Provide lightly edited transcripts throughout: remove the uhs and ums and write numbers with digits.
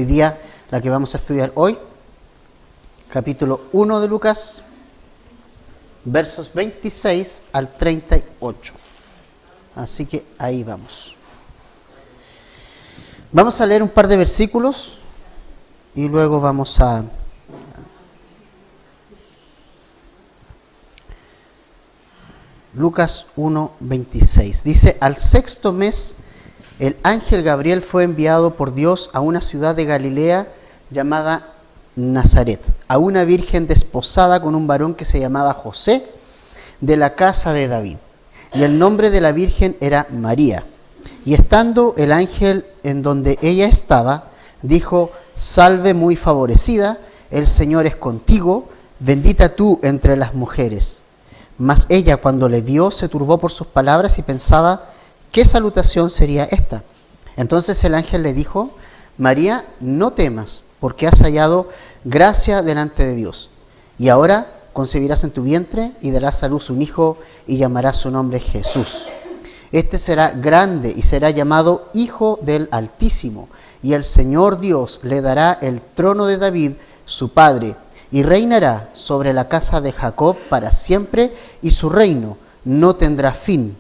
Hoy día, la que vamos a estudiar hoy, capítulo 1 de Lucas, versos 26 al 38. Así que ahí vamos. Vamos a leer un par de versículos y luego vamos a Lucas 1, 26. Dice: al sexto mes, el ángel Gabriel fue enviado por Dios a una ciudad de Galilea llamada Nazaret, a una virgen desposada con un varón que se llamaba José, de la casa de David. Y el nombre de la virgen era María. Y estando el ángel en donde ella estaba, dijo: salve muy favorecida, el Señor es contigo, bendita tú entre las mujeres. Mas ella, cuando le vio, se turbó por sus palabras y pensaba: ¿qué salutación sería esta? Entonces el ángel le dijo: María, no temas, porque has hallado gracia delante de Dios. Y ahora concebirás en tu vientre y darás a luz un hijo y llamarás su nombre Jesús. Este será grande y será llamado Hijo del Altísimo. Y el Señor Dios le dará el trono de David, su padre, y reinará sobre la casa de Jacob para siempre, y su reino no tendrá fin.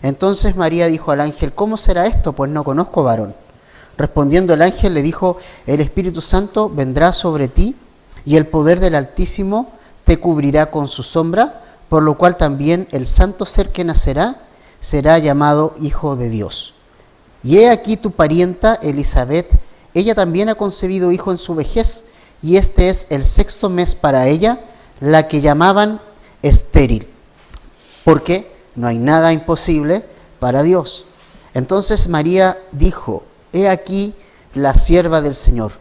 Entonces María dijo al ángel: ¿cómo será esto? Pues no conozco varón. Respondiendo el ángel le dijo: el Espíritu Santo vendrá sobre ti, y el poder del Altísimo te cubrirá con su sombra, por lo cual también el santo ser que nacerá será llamado Hijo de Dios. Y he aquí tu parienta Elisabet, ella también ha concebido hijo en su vejez, y este es el sexto mes para ella, la que llamaban estéril, porque no hay nada imposible para Dios. Entonces María dijo: he aquí la sierva del Señor,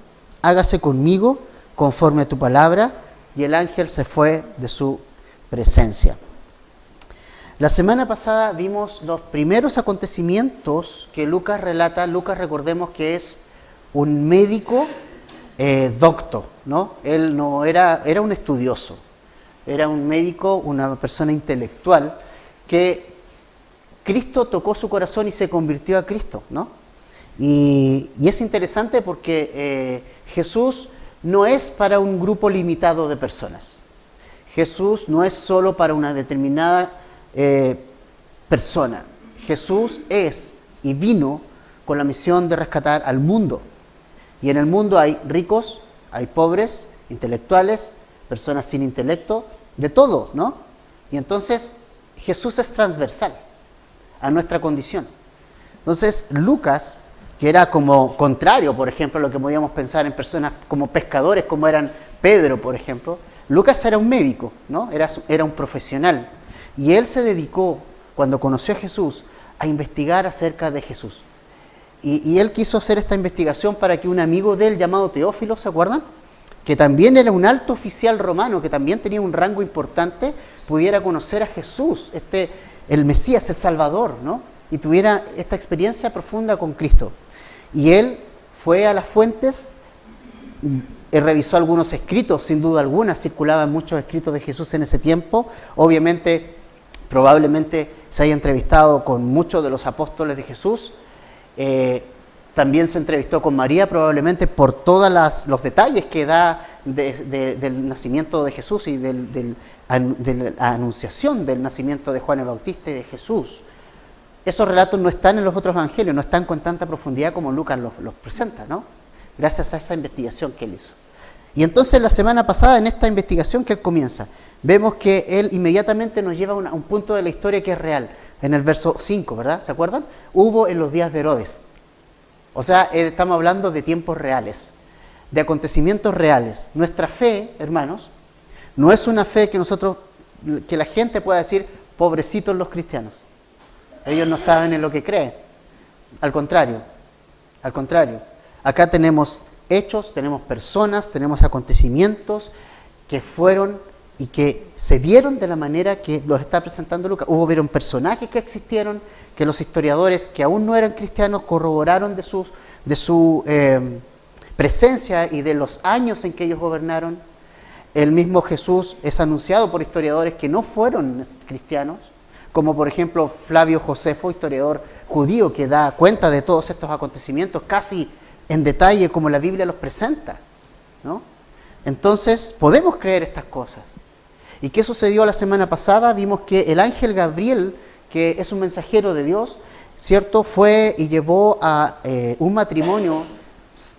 hágase conmigo conforme a tu palabra. Y el ángel se fue de su presencia. La semana pasada vimos los primeros acontecimientos que Lucas relata. Lucas, recordemos que es un médico docto, ¿no? Él no era un estudioso, era un médico, una persona intelectual que Cristo tocó su corazón y se convirtió a Cristo, ¿no? Y es interesante porque Jesús no es para un grupo limitado de personas. Jesús no es solo para una determinada persona. Jesús es y vino con la misión de rescatar al mundo. Y en el mundo hay ricos, hay pobres, intelectuales, personas sin intelecto, de todo, ¿no? Y entonces Jesús es transversal a nuestra condición. Entonces Lucas, que era como contrario, por ejemplo, a lo que podíamos pensar en personas como pescadores, como eran Pedro, por ejemplo, Lucas era un médico, ¿no? Era un profesional. Y él se dedicó, cuando conoció a Jesús, a investigar acerca de Jesús. Y él quiso hacer esta investigación para que un amigo de él llamado Teófilo, ¿se acuerdan?, que también era un alto oficial romano, que también tenía un rango importante, pudiera conocer a Jesús, el Mesías, el Salvador, ¿no? Y tuviera esta experiencia profunda con Cristo. Y él fue a las fuentes, revisó algunos escritos, sin duda alguna, circulaban muchos escritos de Jesús en ese tiempo. Obviamente, probablemente se haya entrevistado con muchos de los apóstoles de Jesús. También se entrevistó con María, probablemente por todos los detalles que da del nacimiento de Jesús y de la anunciación del nacimiento de Juan el Bautista y de Jesús. Esos relatos no están en los otros evangelios, no están con tanta profundidad como Lucas los presenta, ¿no? Gracias a esa investigación que él hizo. Y entonces la semana pasada, en esta investigación que él comienza, vemos que él inmediatamente nos lleva a un punto de la historia que es real. En el verso 5, ¿verdad? ¿Se acuerdan? Hubo en los días de Herodes. O sea, estamos hablando de tiempos reales, de acontecimientos reales. Nuestra fe, hermanos, no es una fe que la gente pueda decir: pobrecitos los cristianos, ellos no saben en lo que creen. Al contrario. Acá tenemos hechos, tenemos personas, tenemos acontecimientos que fueron y que se vieron de la manera que los está presentando Lucas. Hubieron personajes que existieron, que los historiadores que aún no eran cristianos corroboraron de su presencia y de los años en que ellos gobernaron. El mismo Jesús es anunciado por historiadores que no fueron cristianos, como por ejemplo Flavio Josefo, historiador judío, que da cuenta de todos estos acontecimientos casi en detalle como la Biblia los presenta, ¿no? Entonces, podemos creer estas cosas. ¿Y qué sucedió la semana pasada? Vimos que el ángel Gabriel, que es un mensajero de Dios, ¿cierto?, fue y llevó a un matrimonio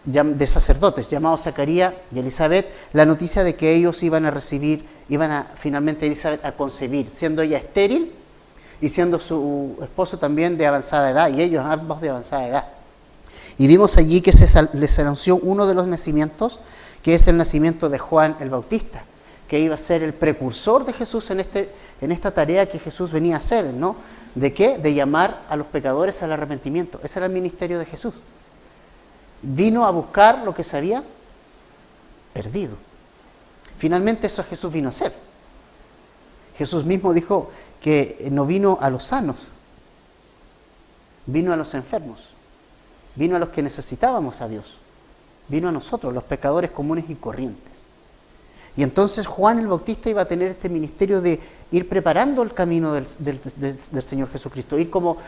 de sacerdotes llamados Zacarías y Elizabeth la noticia de que ellos iban a finalmente Elizabeth a concebir, siendo ella estéril y siendo su esposo también de avanzada edad, y ellos ambos de avanzada edad. Y vimos allí que les anunció uno de los nacimientos, que es el nacimiento de Juan el Bautista, que iba a ser el precursor de Jesús en esta tarea que Jesús venía a hacer, ¿no? ¿De qué? De llamar a los pecadores al arrepentimiento. Ese era el ministerio de Jesús. Vino a buscar lo que se había perdido. Finalmente eso Jesús vino a hacer. Jesús mismo dijo que no vino a los sanos, vino a los enfermos, vino a los que necesitábamos a Dios, vino a nosotros, los pecadores comunes y corrientes. Y entonces Juan el Bautista iba a tener este ministerio de ir preparando el camino del Señor Jesucristo, ir como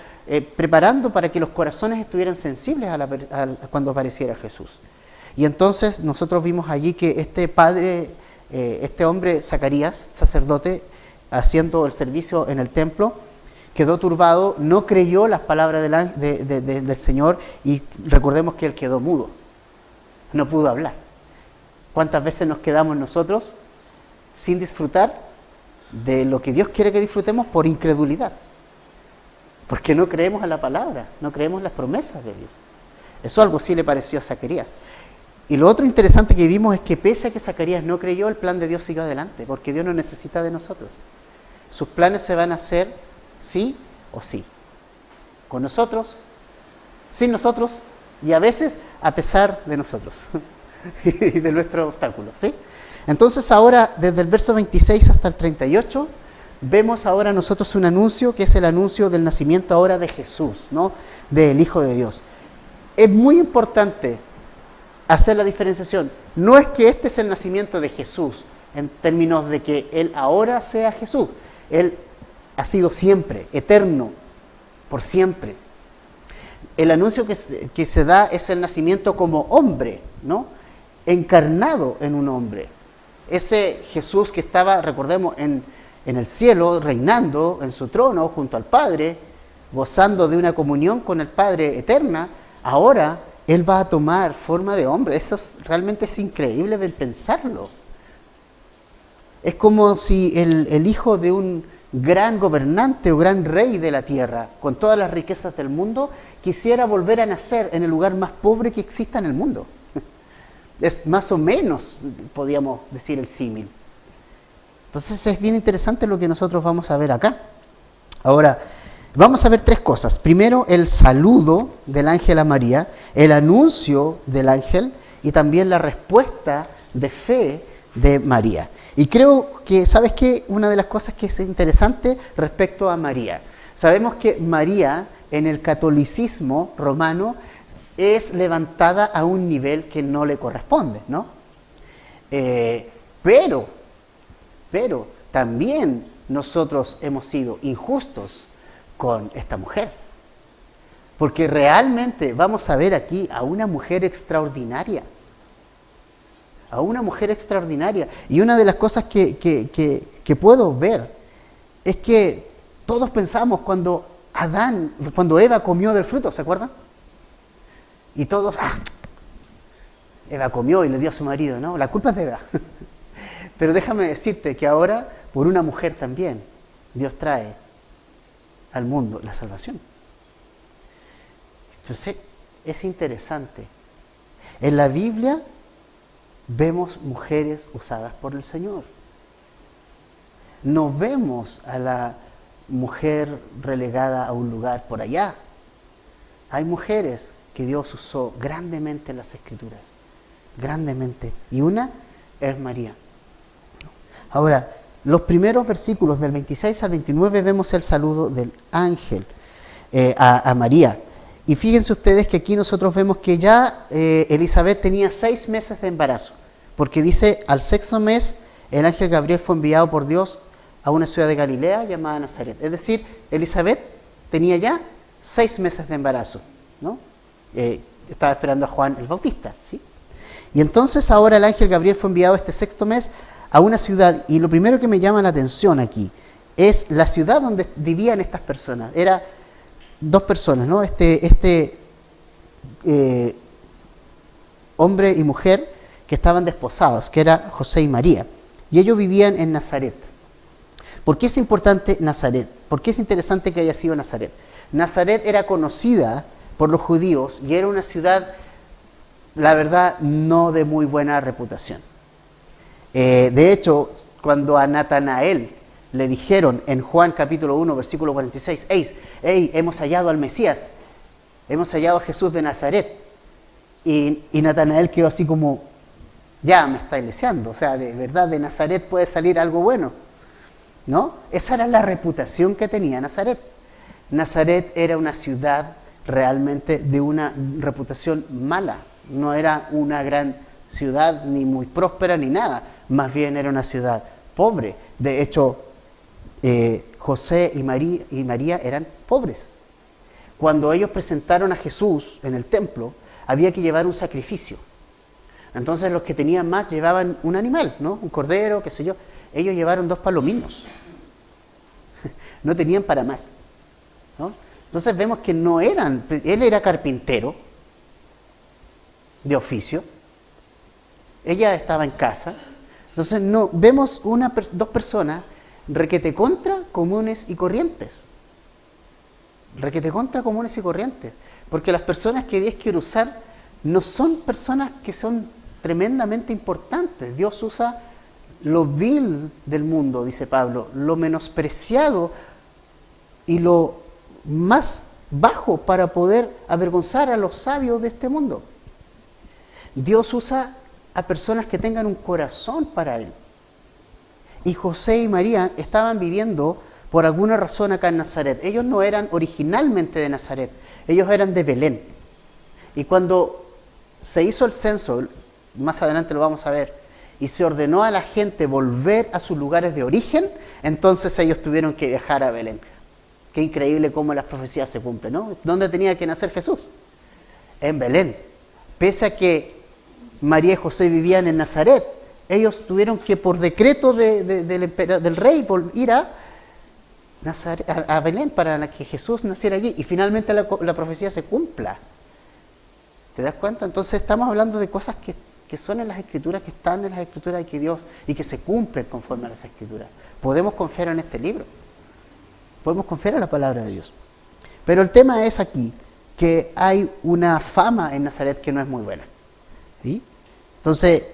preparando para que los corazones estuvieran sensibles cuando apareciera Jesús. Y entonces nosotros vimos allí que este hombre Zacarías, sacerdote, haciendo el servicio en el templo, quedó turbado, no creyó las palabras del Señor, y recordemos que él quedó mudo, no pudo hablar. ¿Cuántas veces nos quedamos nosotros sin disfrutar de lo que Dios quiere que disfrutemos por incredulidad? Porque no creemos a la palabra, no creemos las promesas de Dios. Eso algo sí le pareció a Zacarías. Y lo otro interesante que vimos es que pese a que Zacarías no creyó, el plan de Dios siguió adelante, porque Dios no necesita de nosotros. Sus planes se van a hacer sí o sí. Con nosotros, sin nosotros, y a veces a pesar de nosotros y de nuestros obstáculos, ¿sí? Entonces ahora, desde el verso 26 hasta el 38, vemos ahora nosotros un anuncio, que es el anuncio del nacimiento ahora de Jesús, ¿no?, del Hijo de Dios. Es muy importante hacer la diferenciación. No es que este es el nacimiento de Jesús, en términos de que Él ahora sea Jesús. Él ha sido siempre, eterno, por siempre. El anuncio que se da es el nacimiento como hombre, ¿no?, encarnado en un hombre. Ese Jesús que estaba, recordemos, en el cielo, reinando en su trono junto al Padre, gozando de una comunión con el Padre eterna, ahora Él va a tomar forma de hombre. Eso realmente es increíble de pensarlo. Es como si el hijo de un gran gobernante o gran rey de la tierra, con todas las riquezas del mundo, quisiera volver a nacer en el lugar más pobre que exista en el mundo. Es más o menos, podríamos decir, el símil. Entonces es bien interesante lo que nosotros vamos a ver acá. Ahora, vamos a ver tres cosas. Primero, el saludo del ángel a María, el anuncio del ángel y también la respuesta de fe de María. Y creo que, ¿sabes qué? Una de las cosas que es interesante respecto a María. Sabemos que María, en el catolicismo romano, es levantada a un nivel que no le corresponde, ¿no? Pero también nosotros hemos sido injustos con esta mujer. Porque realmente vamos a ver aquí a una mujer extraordinaria. A una mujer extraordinaria. Y una de las cosas que puedo ver es que todos pensamos cuando Eva comió del fruto, ¿se acuerdan? Y todos, Eva comió y le dio a su marido, ¿no? La culpa es de Eva. Pero déjame decirte que ahora, por una mujer también, Dios trae al mundo la salvación. Entonces, es interesante. En la Biblia vemos mujeres usadas por el Señor. No vemos a la mujer relegada a un lugar por allá. Hay mujeres que Dios usó grandemente en las Escrituras, grandemente, y una es María. Ahora, los primeros versículos del 26 al 29 vemos el saludo del ángel a María, y fíjense ustedes que aquí nosotros vemos que ya Elizabeth tenía 6 meses de embarazo, porque dice, al 6º mes el ángel Gabriel fue enviado por Dios a una ciudad de Galilea llamada Nazaret. Es decir, Elizabeth tenía ya 6 meses de embarazo, ¿no? estaba esperando a Juan el Bautista, ¿sí? Y entonces ahora el ángel Gabriel fue enviado este sexto mes a una ciudad, y lo primero que me llama la atención aquí es la ciudad donde vivían estas personas. Era dos personas, ¿no? Hombre y mujer que estaban desposados, que era José y María, y ellos vivían en Nazaret. ¿Por qué es importante Nazaret? ¿Por qué es interesante que haya sido Nazaret? Nazaret era conocida por los judíos y era una ciudad, la verdad, no de muy buena reputación. De hecho, cuando a Natanael le dijeron en Juan capítulo 1, versículo 46, ¡Ey, hemos hallado al Mesías! Hemos hallado a Jesús de Nazaret. Y Natanael quedó así como, ya me está iglesiando, o sea, de verdad de Nazaret puede salir algo bueno, ¿no? Esa era la reputación que tenía Nazaret. Nazaret era una ciudad realmente de una reputación mala, no era una gran ciudad ni muy próspera ni nada, más bien era una ciudad pobre. De hecho, José y María eran pobres. Cuando ellos presentaron a Jesús en el templo, había que llevar un sacrificio. Entonces los que tenían más llevaban un animal, ¿no? Un cordero, qué sé yo. Ellos llevaron 2 palominos. No tenían para más, ¿no? Entonces vemos que no eran, él era carpintero de oficio, ella estaba en casa. Entonces no vemos dos personas requete contra comunes y corrientes. Requete contra comunes y corrientes. Porque las personas que Dios quiere usar no son personas que son tremendamente importantes. Dios usa lo vil del mundo, dice Pablo, lo menospreciado y lo más bajo para poder avergonzar a los sabios de este mundo. Dios usa a personas que tengan un corazón para Él. Y José y María estaban viviendo por alguna razón acá en Nazaret. Ellos no eran originalmente de Nazaret, ellos eran de Belén. Y cuando se hizo el censo, más adelante lo vamos a ver, y se ordenó a la gente volver a sus lugares de origen, entonces ellos tuvieron que viajar a Belén. Qué increíble cómo las profecías se cumplen, ¿no? ¿Dónde tenía que nacer Jesús? En Belén. Pese a que María y José vivían en Nazaret, ellos tuvieron que, por decreto del rey, ir a Belén para que Jesús naciera allí y finalmente la profecía se cumpla. ¿Te das cuenta? Entonces estamos hablando de cosas que son en las Escrituras, que están en las Escrituras y que Dios, y que se cumplen conforme a las Escrituras. Podemos confiar en este libro. Podemos confiar en la palabra de Dios. Pero el tema es aquí que hay una fama en Nazaret que no es muy buena. ¿Sí? Entonces,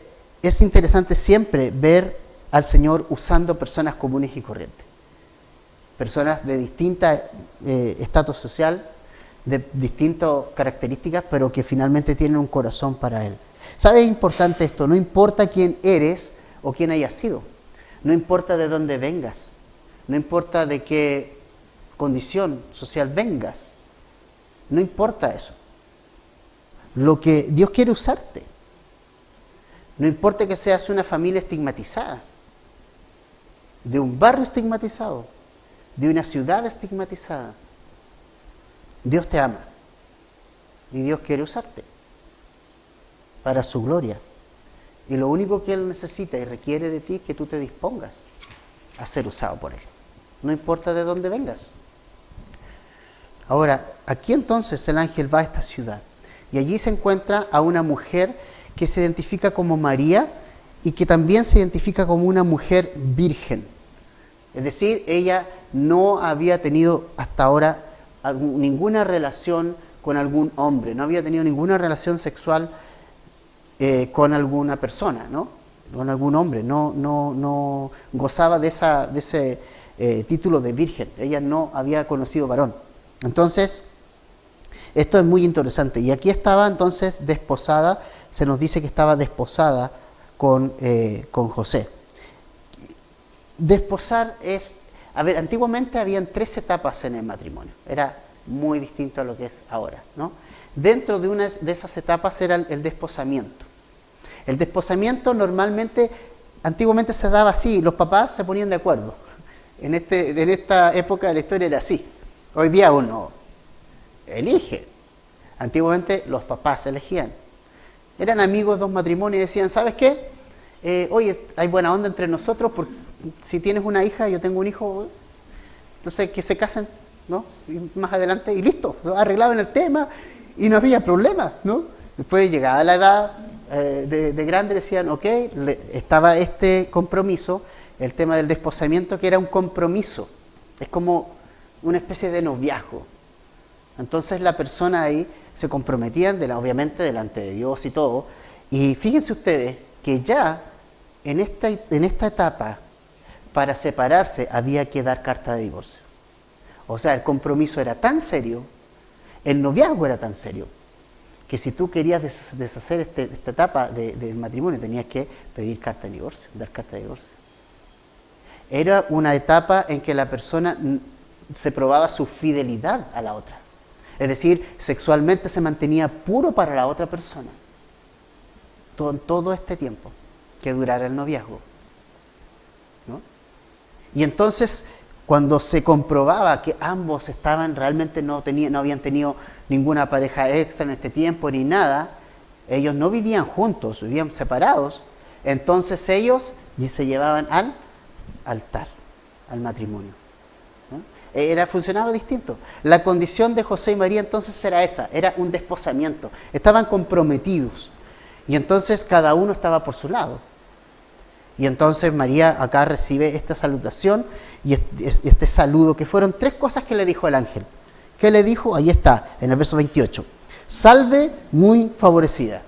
es interesante siempre ver al Señor usando personas comunes y corrientes. Personas de distinta estatus social, de distintas características, pero que finalmente tienen un corazón para Él. ¿Sabes? Es importante esto, no importa quién eres o quién hayas sido, no importa de dónde vengas, no importa de qué condición social vengas, no importa eso. Lo que Dios quiere usarte, no importa que seas una familia estigmatizada, de un barrio estigmatizado, de una ciudad estigmatizada, Dios te ama y Dios quiere usarte para su gloria. Y lo único que Él necesita y requiere de ti es que tú te dispongas a ser usado por Él. No importa de dónde vengas. Ahora, aquí entonces el ángel va a esta ciudad y allí se encuentra a una mujer que se identifica como María y que también se identifica como una mujer virgen. Es decir, ella no había tenido hasta ahora ninguna relación con algún hombre, no había tenido ninguna relación sexual con alguna persona, ¿no? Con algún hombre, no gozaba de ese título de virgen, ella no había conocido varón. Entonces, esto es muy interesante. Y aquí estaba entonces desposada, se nos dice que estaba desposada con José. Desposar es, antiguamente habían 3 etapas en el matrimonio, era muy distinto a lo que es ahora, ¿no? Dentro de una de esas etapas era el desposamiento. El desposamiento normalmente, antiguamente se daba así, los papás se ponían de acuerdo. En esta época de la historia era así. Hoy día uno elige. Antiguamente los papás elegían. Eran amigos dos matrimonios y decían, ¿sabes qué? Oye, hay buena onda entre nosotros, porque si tienes una hija, yo tengo un hijo, entonces que se casen, ¿no? Y más adelante, y listo, arreglaban el tema y no había problema, ¿no? Después llegada la edad de grande, decían, ok, estaba este compromiso, el tema del desposamiento, que era un compromiso, es como una especie de noviazgo. Entonces la persona ahí se comprometían, obviamente, delante de Dios y todo, y fíjense ustedes que ya en esta etapa, para separarse, había que dar carta de divorcio. O sea, el compromiso era tan serio, el noviazgo era tan serio, que si tú querías deshacer esta etapa del matrimonio, tenías que pedir carta de divorcio, dar carta de divorcio. Era una etapa en que la persona se probaba su fidelidad a la otra. Es decir, sexualmente se mantenía puro para la otra persona. Todo este tiempo que durara el noviazgo, ¿no? Y entonces, cuando se comprobaba que ambos estaban realmente no habían tenido ninguna pareja extra en este tiempo ni nada, ellos no vivían juntos, vivían separados, entonces ellos se llevaban al altar, al matrimonio, ¿no? Funcionaba distinto. La condición de José y María entonces era esa, era un desposamiento, estaban comprometidos y entonces cada uno estaba por su lado. Y entonces María acá recibe esta salutación y este saludo, que fueron 3 cosas que le dijo el ángel. ¿Qué le dijo? Ahí está, en el verso 28. Salve muy favorecida.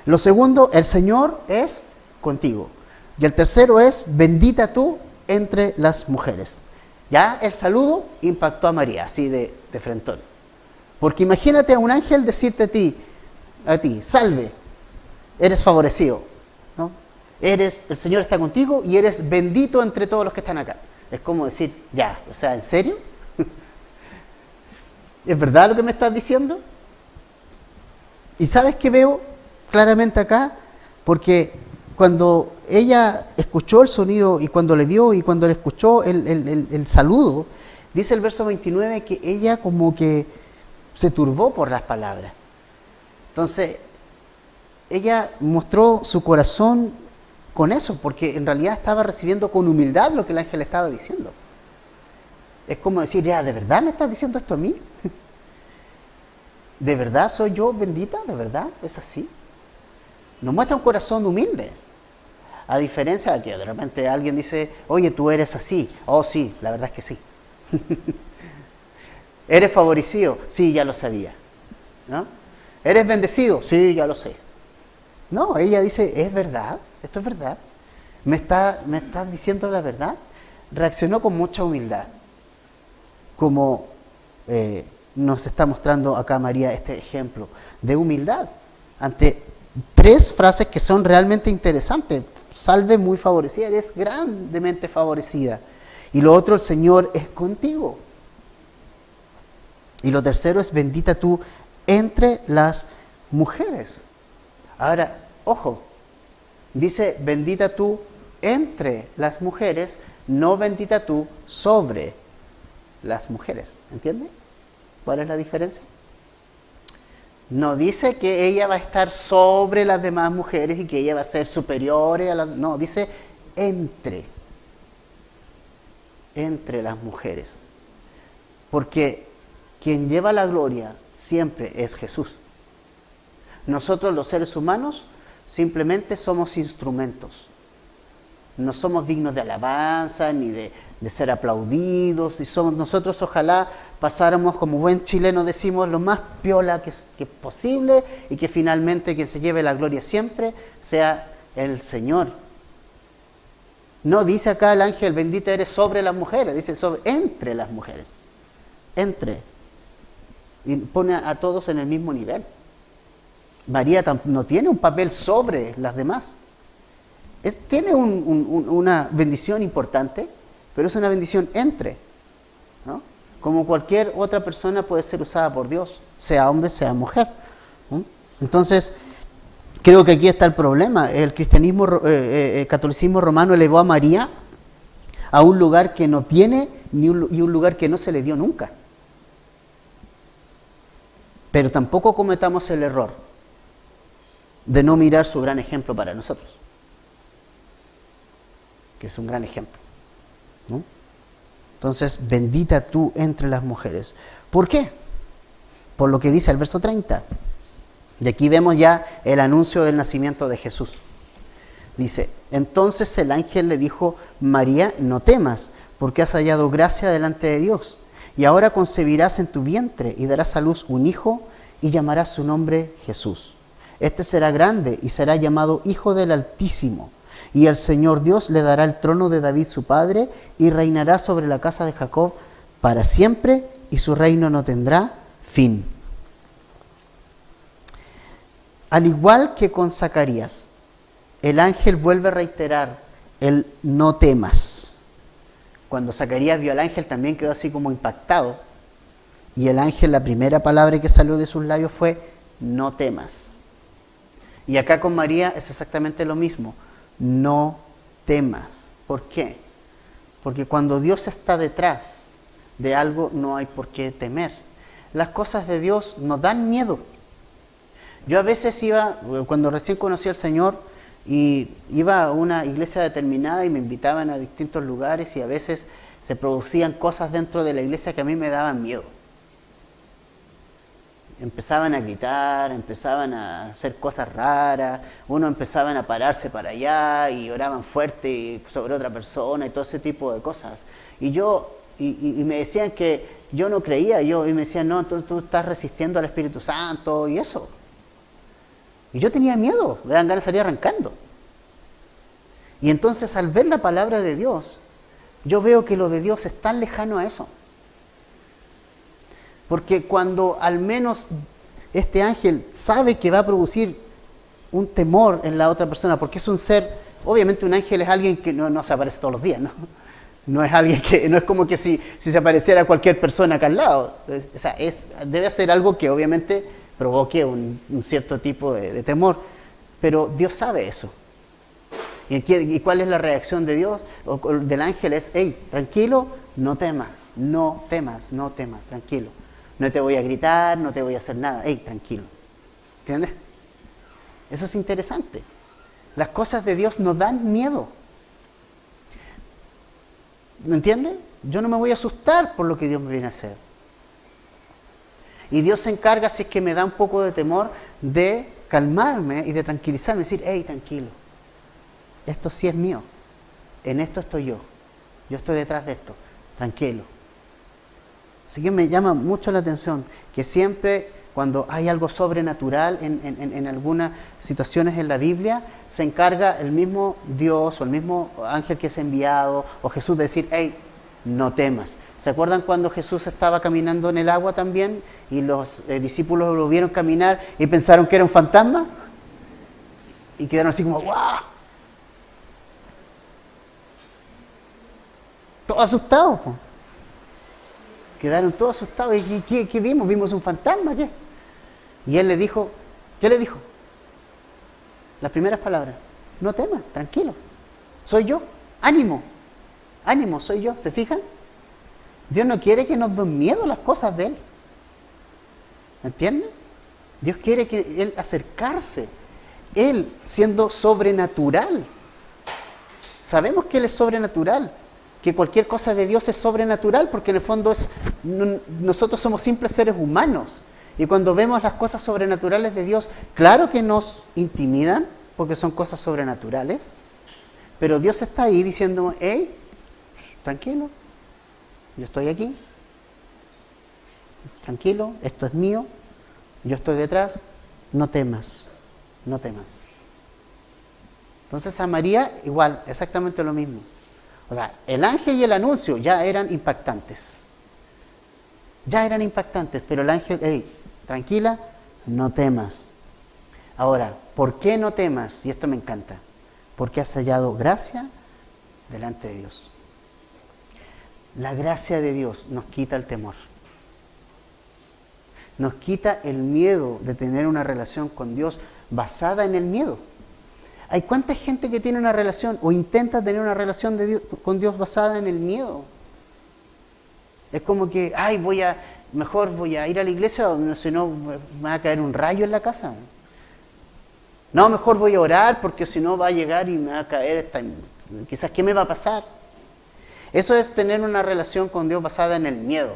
Lo segundo, el Señor es contigo. Y el tercero es, bendita tú entre las mujeres. Ya el saludo impactó a María, así de frentón. Porque imagínate a un ángel decirte a ti, salve, eres favorecido, ¿no? El Señor está contigo y eres bendito entre todos los que están acá. Es como decir, ya, o sea, ¿en serio? ¿Es verdad lo que me estás diciendo? ¿Y sabes qué veo claramente acá? Porque cuando ella escuchó el sonido y cuando le vio y cuando le escuchó el saludo, dice el verso 29 que ella como que se turbó por las palabras. Entonces, ella mostró su corazón con eso, porque en realidad estaba recibiendo con humildad lo que el ángel estaba diciendo. Es como decir, ya, ¿de verdad me estás diciendo esto a mí? ¿De verdad soy yo bendita? ¿De verdad es así? Nos muestra un corazón humilde. A diferencia de que de repente alguien dice, oye, tú eres así. Oh, sí, la verdad es que sí. ¿Eres favorecido? Sí, ya lo sabía, ¿no? ¿Eres bendecido? Sí, ya lo sé. No, ella dice, ¿es verdad? ¿Esto es verdad? ¿Me estás diciendo la verdad? Reaccionó con mucha humildad, como nos está mostrando acá María este ejemplo de humildad ante 3 frases que son realmente interesantes. Salve muy favorecida, eres grandemente favorecida. Y lo otro, el Señor es contigo. Y lo tercero es, bendita tú entre las mujeres. Ahora, ojo, dice bendita tú entre las mujeres, no bendita tú sobre las mujeres. ¿Entiende? ¿Cuál es la diferencia? No dice que ella va a estar sobre las demás mujeres y que ella va a ser superior a las... No, dice entre las mujeres. Porque quien lleva la gloria siempre es Jesús. Nosotros los seres humanos simplemente somos instrumentos. No somos dignos de alabanza ni de ser aplaudidos. Nosotros ojalá pasáramos, como buen chileno decimos, lo más piola que es posible y que finalmente quien se lleve la gloria siempre sea el Señor. No dice acá el ángel, bendita eres sobre las mujeres, dice entre las mujeres. Entre. Y pone a todos en el mismo nivel. María no tiene un papel sobre las demás. Tiene una bendición importante, pero es una bendición entre, ¿no? Como cualquier otra persona puede ser usada por Dios, sea hombre, sea mujer, ¿no? Entonces, creo que aquí está el problema. El catolicismo romano elevó a María a un lugar que no tiene y un lugar que no se le dio nunca. Pero tampoco cometamos el error de no mirar su gran ejemplo para nosotros, que es un gran ejemplo, ¿no? Entonces, bendita tú entre las mujeres. ¿Por qué? Por lo que dice el verso 30. Y aquí vemos ya el anuncio del nacimiento de Jesús. Dice, entonces el ángel le dijo, María, no temas, porque has hallado gracia delante de Dios. Y ahora concebirás en tu vientre y darás a luz un hijo y llamarás su nombre Jesús. Este será grande y será llamado Hijo del Altísimo. Y el Señor Dios le dará el trono de David su padre y reinará sobre la casa de Jacob para siempre y su reino no tendrá fin. Al igual que con Zacarías, el ángel vuelve a reiterar el no temas. Cuando Zacarías vio al ángel también quedó así como impactado. Y el ángel, la primera palabra que salió de sus labios fue no temas. Y acá con María es exactamente lo mismo. No temas. ¿Por qué? Porque cuando Dios está detrás de algo no hay por qué temer. Las cosas de Dios nos dan miedo. Yo a veces cuando recién conocí al Señor, y iba a una iglesia determinada y me invitaban a distintos lugares y a veces se producían cosas dentro de la iglesia que a mí me daban miedo. Empezaban a gritar, empezaban a hacer cosas raras, empezaban a pararse para allá y oraban fuerte sobre otra persona y todo ese tipo de cosas. Y me decían que yo no creía, y me decían, no, tú estás resistiendo al Espíritu Santo y eso. Y yo tenía miedo, me dan ganas de salir arrancando. Y entonces al ver la palabra de Dios, yo veo que lo de Dios es tan lejano a eso. Porque cuando al menos este ángel sabe que va a producir un temor en la otra persona, porque es un ser, obviamente un ángel es alguien que no se aparece todos los días, ¿no? No es alguien que, no es como que si se apareciera cualquier persona acá al lado. O sea, debe ser algo que obviamente provoque un cierto tipo de temor. Pero Dios sabe eso. ¿Y cuál es la reacción de Dios? O del ángel es, hey, tranquilo, no temas, tranquilo. No te voy a gritar, no te voy a hacer nada, hey, tranquilo. ¿Entiendes? Eso es interesante. Las cosas de Dios nos dan miedo. ¿Me entiendes? Yo no me voy a asustar por lo que Dios me viene a hacer. Y Dios se encarga, si es que me da un poco de temor, de calmarme y de tranquilizarme, decir, hey, tranquilo, esto sí es mío, en esto estoy yo estoy detrás de esto, tranquilo. Así que me llama mucho la atención que siempre cuando hay algo sobrenatural en algunas situaciones en la Biblia, se encarga el mismo Dios o el mismo ángel que es enviado o Jesús de decir, hey, no temas. ¿Se acuerdan cuando Jesús estaba caminando en el agua también y los discípulos lo vieron caminar y pensaron que era un fantasma? Y quedaron así como, ¡guau! Todos asustados. Po. Quedaron todos asustados. ¿Y qué vimos? ¿Vimos un fantasma? ¿Qué? Y él le dijo, ¿qué le dijo? Las primeras palabras, no temas, tranquilo, soy yo, ánimo, soy yo. ¿Se fijan? Dios no quiere que nos den miedo las cosas de Él. ¿Me entienden? Dios quiere que Él acercarse, Él siendo sobrenatural. Sabemos que Él es sobrenatural, que cualquier cosa de Dios es sobrenatural, porque en el fondo nosotros somos simples seres humanos. Y cuando vemos las cosas sobrenaturales de Dios, claro que nos intimidan, porque son cosas sobrenaturales, pero Dios está ahí diciendo, hey, tranquilo, yo estoy aquí, tranquilo, esto es mío, yo estoy detrás, no temas. Entonces a María igual, exactamente lo mismo. O sea, el ángel y el anuncio ya eran impactantes, pero el ángel, hey, tranquila, no temas. Ahora, ¿por qué no temas? Y esto me encanta. Porque has hallado gracia delante de Dios. La gracia de Dios nos quita el temor. Nos quita el miedo de tener una relación con Dios basada en el miedo. Hay cuánta gente que tiene una relación o intenta tener una relación con Dios basada en el miedo. Es como que, mejor voy a ir a la iglesia, o si no me va a caer un rayo en la casa. No, mejor voy a orar porque si no va a llegar y me va a caer, quizás ¿qué me va a pasar? Eso es tener una relación con Dios basada en el miedo.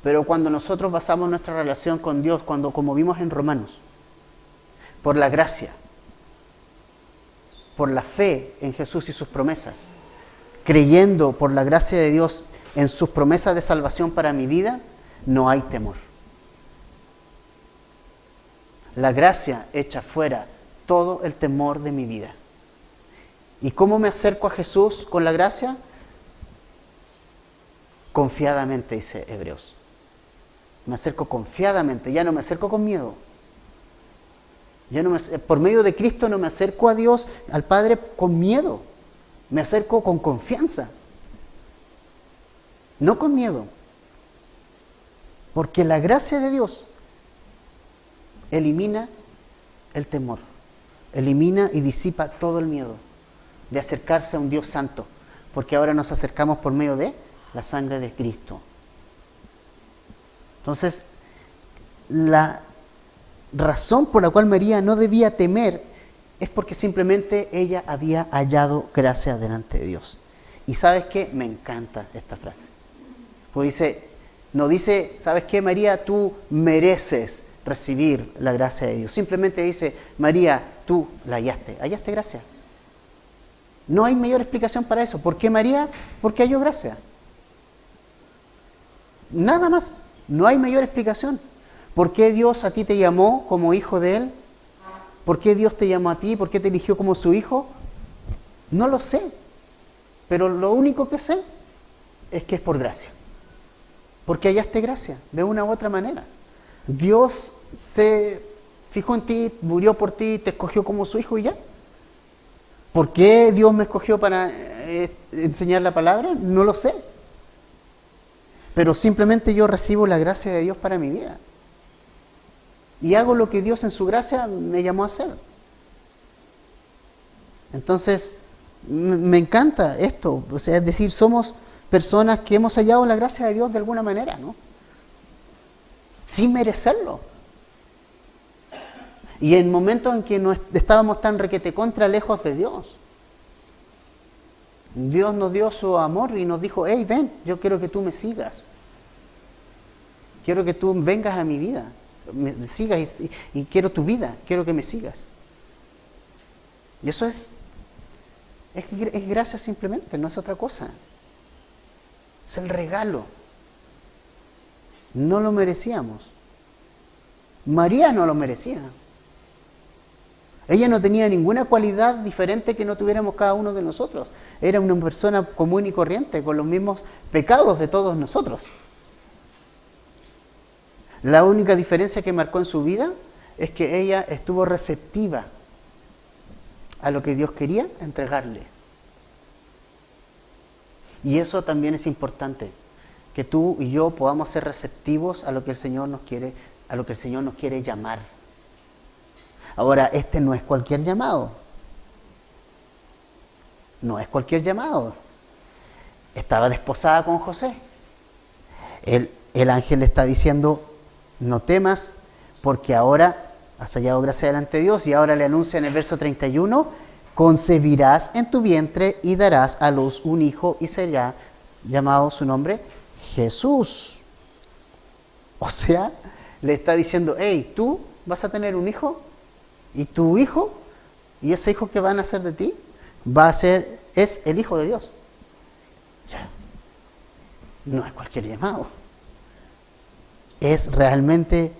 Pero cuando nosotros basamos nuestra relación con Dios, como vimos en Romanos, por la gracia, por la fe en Jesús y sus promesas, creyendo por la gracia de Dios en sus promesas de salvación para mi vida, no hay temor. La gracia echa fuera todo el temor de mi vida. ¿Y cómo me acerco a Jesús con la gracia? Confiadamente, dice Hebreos. Me acerco confiadamente, ya no me acerco con miedo. Por medio de Cristo no me acerco a Dios, al Padre, con miedo. Me acerco con confianza. No con miedo. Porque la gracia de Dios elimina el temor. Elimina y disipa todo el miedo de acercarse a un Dios santo. Porque ahora nos acercamos por medio de la sangre de Cristo. Entonces, la razón por la cual María no debía temer es porque simplemente ella había hallado gracia delante de Dios. Y ¿sabes qué? Me encanta esta frase. Pues no dice, ¿sabes qué, María? Tú mereces recibir la gracia de Dios. Simplemente dice, María, tú la hallaste gracia. No hay mayor explicación para eso. ¿Por qué María? Porque halló gracia. Nada más. No hay mayor explicación. ¿Por qué Dios a ti te llamó como hijo de Él? ¿Por qué Dios te llamó a ti? ¿Por qué te eligió como su hijo? No lo sé. Pero lo único que sé es que es por gracia. Porque hallaste gracia, de una u otra manera. Dios se fijó en ti, murió por ti, te escogió como su hijo y ya. ¿Por qué Dios me escogió para enseñar la palabra? No lo sé. Pero simplemente yo recibo la gracia de Dios para mi vida. Y hago lo que Dios en su gracia me llamó a hacer. Entonces, me encanta esto. O sea, es decir, somos personas que hemos hallado la gracia de Dios de alguna manera, ¿no? Sin merecerlo. Y en momentos en que no estábamos tan requete contra lejos de Dios, Dios nos dio su amor y nos dijo, hey, ven, yo quiero que tú me sigas. Quiero que tú vengas a mi vida, me sigas y quiero tu vida, quiero que me sigas. Y eso es gracia simplemente, no es otra cosa. Es el regalo. No lo merecíamos. María no lo merecía. Ella no tenía ninguna cualidad diferente que no tuviéramos cada uno de nosotros. Era una persona común y corriente, con los mismos pecados de todos nosotros. La única diferencia que marcó en su vida es que ella estuvo receptiva a lo que Dios quería entregarle. Y eso también es importante, que tú y yo podamos ser receptivos a lo que el Señor nos quiere, a lo que el Señor nos quiere llamar. Ahora, este no es cualquier llamado. No es cualquier llamado. Estaba desposada con José. El ángel le está diciendo, no temas, porque ahora has hallado gracia delante de Dios. Y ahora le anuncia en el verso 31, concebirás en tu vientre y darás a luz un hijo y será llamado su nombre Jesús. O sea, le está diciendo, hey, tú vas a tener un hijo y tu hijo, y ese hijo que va a nacer de ti, es el Hijo de Dios. O sea, no es cualquier llamado. Es realmente,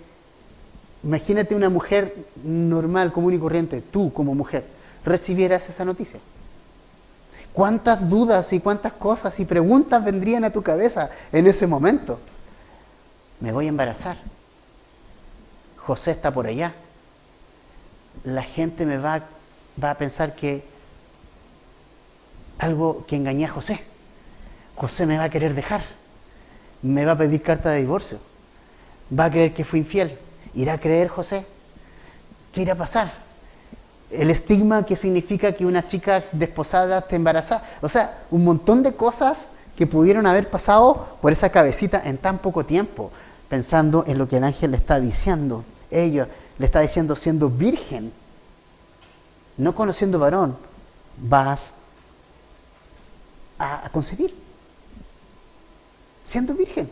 imagínate una mujer normal, común y corriente, tú como mujer, recibieras esa noticia. ¿Cuántas dudas y cuántas cosas y preguntas vendrían a tu cabeza en ese momento? Me voy a embarazar. José está por allá. La gente me va a pensar que algo que engañé a José. José me va a querer dejar. Me va a pedir carta de divorcio. Va a creer que fui infiel. ¿Irá a creer José? ¿Qué irá a pasar? El estigma que significa que una chica desposada te embaraza. O sea, un montón de cosas que pudieron haber pasado por esa cabecita en tan poco tiempo, pensando en lo que el ángel le está diciendo. Ella le está diciendo, siendo virgen, no conociendo varón, vas a concebir, siendo virgen.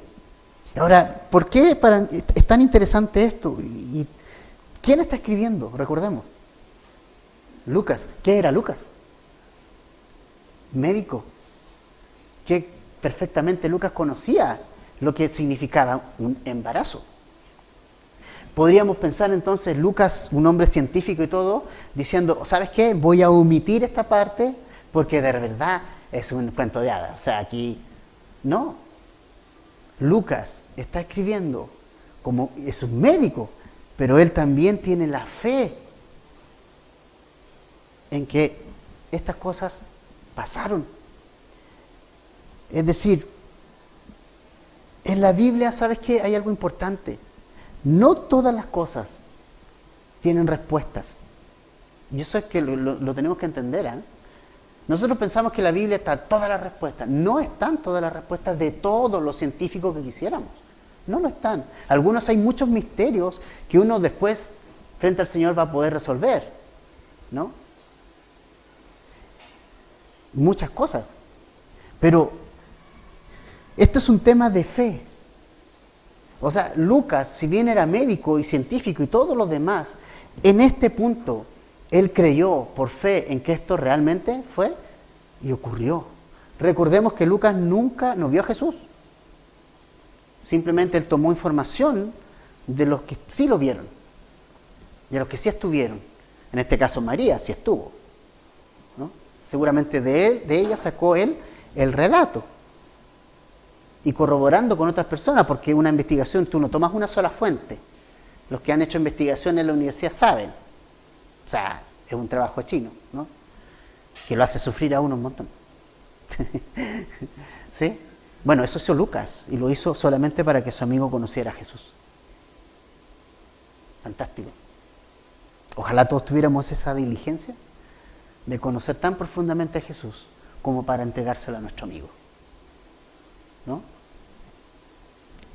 Ahora, ¿por qué es tan interesante esto? ¿Y quién está escribiendo? Recordemos. Lucas. ¿Qué era Lucas? Médico. Que perfectamente Lucas conocía lo que significaba un embarazo. Podríamos pensar entonces Lucas, un hombre científico y todo, diciendo, ¿sabes qué? Voy a omitir esta parte porque de verdad es un cuento de hadas. O sea, aquí no. Lucas está escribiendo como es un médico, pero él también tiene la fe en que estas cosas pasaron. Es decir, en la Biblia, ¿sabes qué? Hay algo importante. No todas las cosas tienen respuestas. Y eso es que lo tenemos que entender, ¿eh? Nosotros pensamos que en la Biblia está todas las respuestas. No están todas las respuestas de todos los científicos que quisiéramos. No lo están. Algunos hay muchos misterios que uno después, frente al Señor, va a poder resolver, ¿no? Muchas cosas. Pero esto es un tema de fe. O sea, Lucas, si bien era médico y científico y todos los demás, en este punto, él creyó por fe en que esto realmente fue y ocurrió. Recordemos que Lucas nunca no vio a Jesús. Simplemente él tomó información de los que sí lo vieron, de los que sí estuvieron. En este caso María sí estuvo, ¿no? Seguramente de ella sacó él el relato. Y corroborando con otras personas, porque una investigación, tú no tomas una sola fuente. Los que han hecho investigación en la universidad saben. O sea, es un trabajo chino, ¿no? Que lo hace sufrir a uno un montón. ¿Sí? Bueno, eso hizo Lucas, y lo hizo solamente para que su amigo conociera a Jesús. Fantástico. Ojalá todos tuviéramos esa diligencia de conocer tan profundamente a Jesús como para entregárselo a nuestro amigo, ¿no?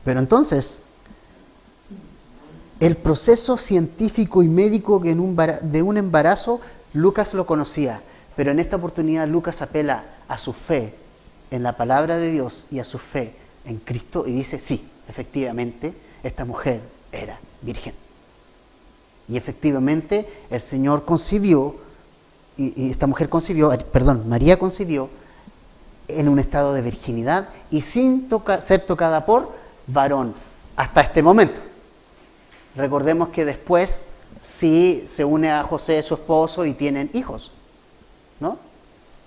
Pero entonces, el proceso científico y médico de un embarazo, Lucas lo conocía, pero en esta oportunidad Lucas apela a su fe en la palabra de Dios y a su fe en Cristo y dice, sí, efectivamente, esta mujer era virgen. Y efectivamente el Señor concibió, y esta mujer concibió, María concibió en un estado de virginidad y sin ser tocada por varón hasta este momento. Recordemos que después sí se une a José, su esposo, y tienen hijos, ¿no?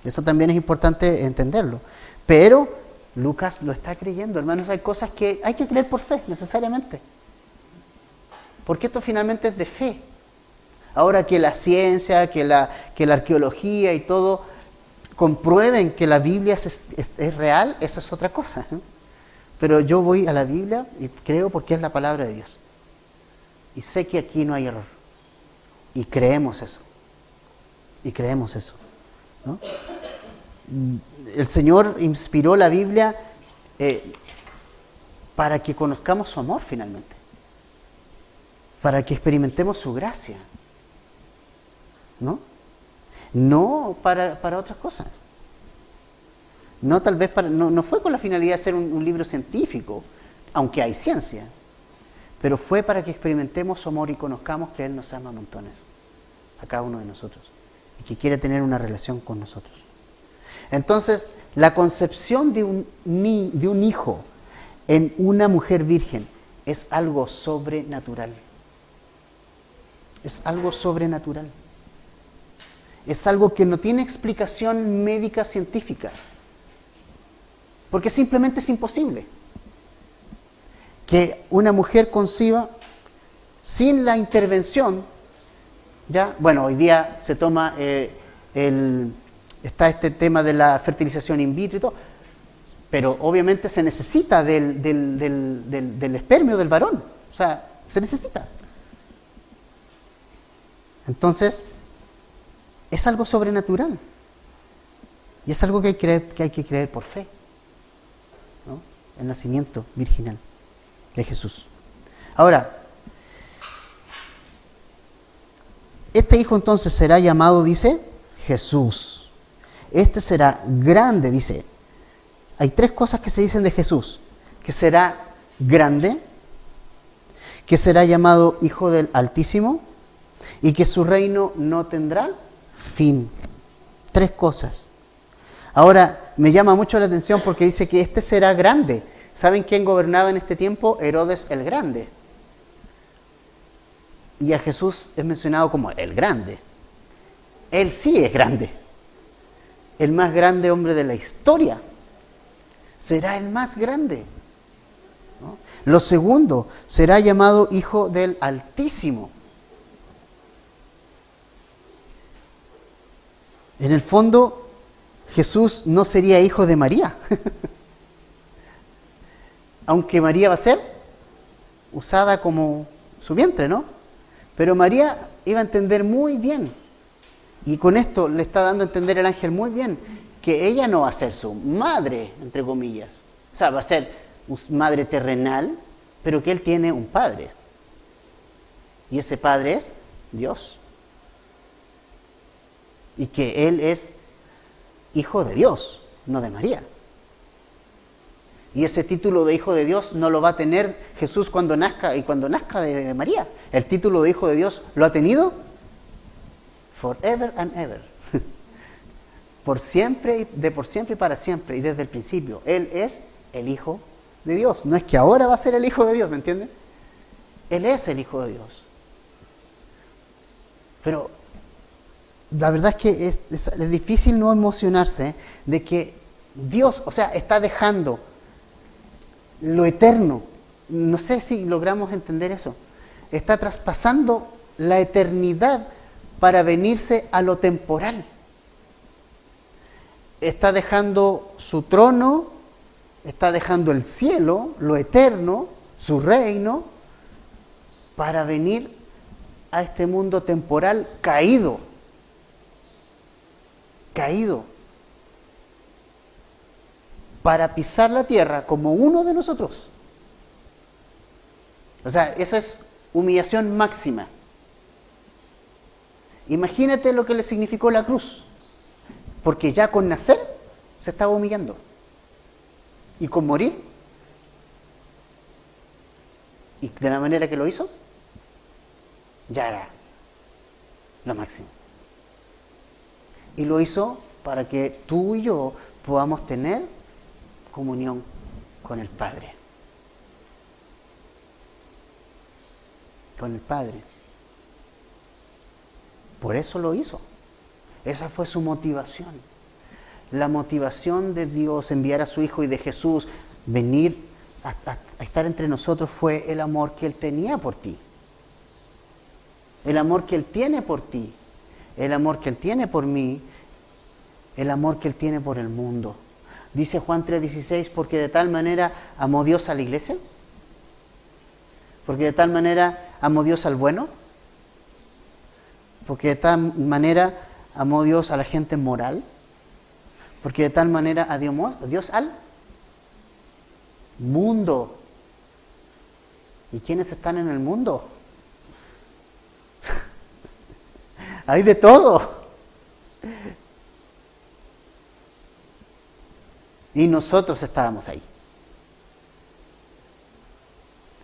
Eso también es importante entenderlo. Pero Lucas lo está creyendo, hermanos. Hay cosas que hay que creer por fe, necesariamente. Porque esto finalmente es de fe. Ahora que la ciencia, que la arqueología y todo comprueben que la Biblia es real, esa es otra cosa, ¿no? Pero yo voy a la Biblia y creo porque es la palabra de Dios. Y sé que aquí no hay error. Y creemos eso. ¿No? El Señor inspiró la Biblia para que conozcamos su amor finalmente. Para que experimentemos su gracia. ¿No? No para otras cosas. No tal vez no fue con la finalidad de ser un libro científico, aunque hay ciencia. Pero fue para que experimentemos su amor y conozcamos que Él nos ama a montones, a cada uno de nosotros, y que quiere tener una relación con nosotros. Entonces, la concepción de un hijo en una mujer virgen es algo sobrenatural. Es algo sobrenatural. Es algo que no tiene explicación médica científica, porque simplemente es imposible que una mujer conciba sin la intervención, ¿ya? Bueno, hoy día se toma, está este tema de la fertilización in vitro y todo, pero obviamente se necesita del espermio del varón, o sea, se necesita. Entonces, es algo sobrenatural, y es algo que hay que creer por fe. el nacimiento virginal de Jesús. Ahora, este hijo entonces será llamado, dice, Jesús. Este será grande, dice. Hay tres cosas que se dicen de Jesús. Que será grande, que será llamado Hijo del Altísimo y que su reino no tendrá fin. Tres cosas. Ahora, me llama mucho la atención porque dice que este será grande. ¿Saben quién gobernaba en este tiempo? Herodes el Grande. Y a Jesús es mencionado como el Grande. Él sí es grande. El más grande hombre de la historia. Será el más grande. ¿No? Lo segundo, será llamado Hijo del Altísimo. En el fondo, Jesús no sería hijo de María. Aunque María va a ser usada como su vientre, ¿no? Pero María iba a entender muy bien, y con esto le está dando a entender el ángel muy bien, que ella no va a ser su madre, entre comillas. O sea, va a ser madre terrenal, pero que él tiene un padre. Y ese padre es Dios. Y que él es hijo de Dios, no de María. Y ese título de hijo de Dios no lo va a tener Jesús cuando nazca y cuando nazca de María. El título de hijo de Dios lo ha tenido forever and ever. Por siempre y para siempre y desde el principio. Él es el hijo de Dios. No es que ahora va a ser el hijo de Dios, ¿me entienden? Él es el hijo de Dios. Pero la verdad es que es difícil no emocionarse de que Dios, o sea, está dejando lo eterno. No sé si logramos entender eso. Está traspasando la eternidad para venirse a lo temporal. Está dejando su trono, está dejando el cielo, lo eterno, su reino, para venir a este mundo temporal caído. Para pisar la tierra como uno de nosotros. O sea, esa es humillación máxima. Imagínate lo que le significó la cruz. Porque ya con nacer se estaba humillando. Y con morir, y de la manera que lo hizo, ya era lo máximo. Y lo hizo para que tú y yo podamos tener comunión con el Padre. Con el Padre. Por eso lo hizo. Esa fue su motivación. La motivación de Dios enviar a su Hijo y de Jesús venir a estar entre nosotros fue el amor que Él tenía por ti. El amor que Él tiene por ti. El amor que Él tiene por mí. El amor que Él tiene por el mundo. Dice Juan 3:16, porque de tal manera amó Dios a la iglesia. Porque de tal manera amó Dios al bueno. Porque de tal manera amó Dios a la gente moral. Porque de tal manera amó Dios al mundo. ¿Y quiénes están en el mundo? Hay de todo. Y nosotros estábamos ahí.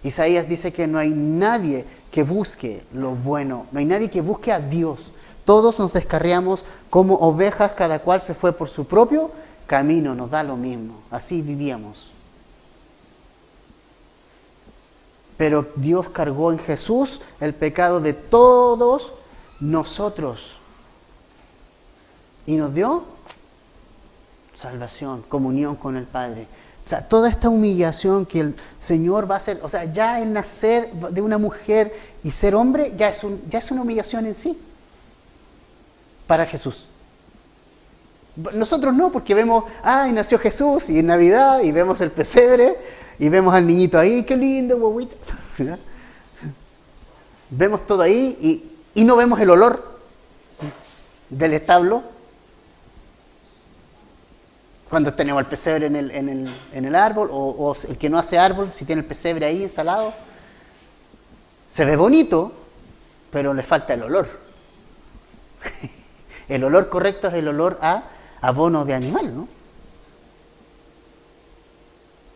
Isaías dice que no hay nadie que busque lo bueno, no hay nadie que busque a Dios. Todos nos descarriamos como ovejas, cada cual se fue por su propio camino, nos da lo mismo. Así vivíamos. Pero Dios cargó en Jesús el pecado de todos nosotros. Y nos dio salvación, comunión con el Padre. O sea, toda esta humillación que el Señor va a hacer, o sea, ya el nacer de una mujer y ser hombre ya es una humillación en sí. Para Jesús. Nosotros no, porque vemos, nació Jesús y en Navidad y vemos el pesebre y vemos al niñito ahí, qué lindo, guaguita. Vemos todo ahí y no vemos el olor del establo. Cuando tenemos el pesebre en el árbol, o el que no hace árbol, si tiene el pesebre ahí instalado, se ve bonito, pero le falta el olor. El olor correcto es el olor a abono de animal, ¿no?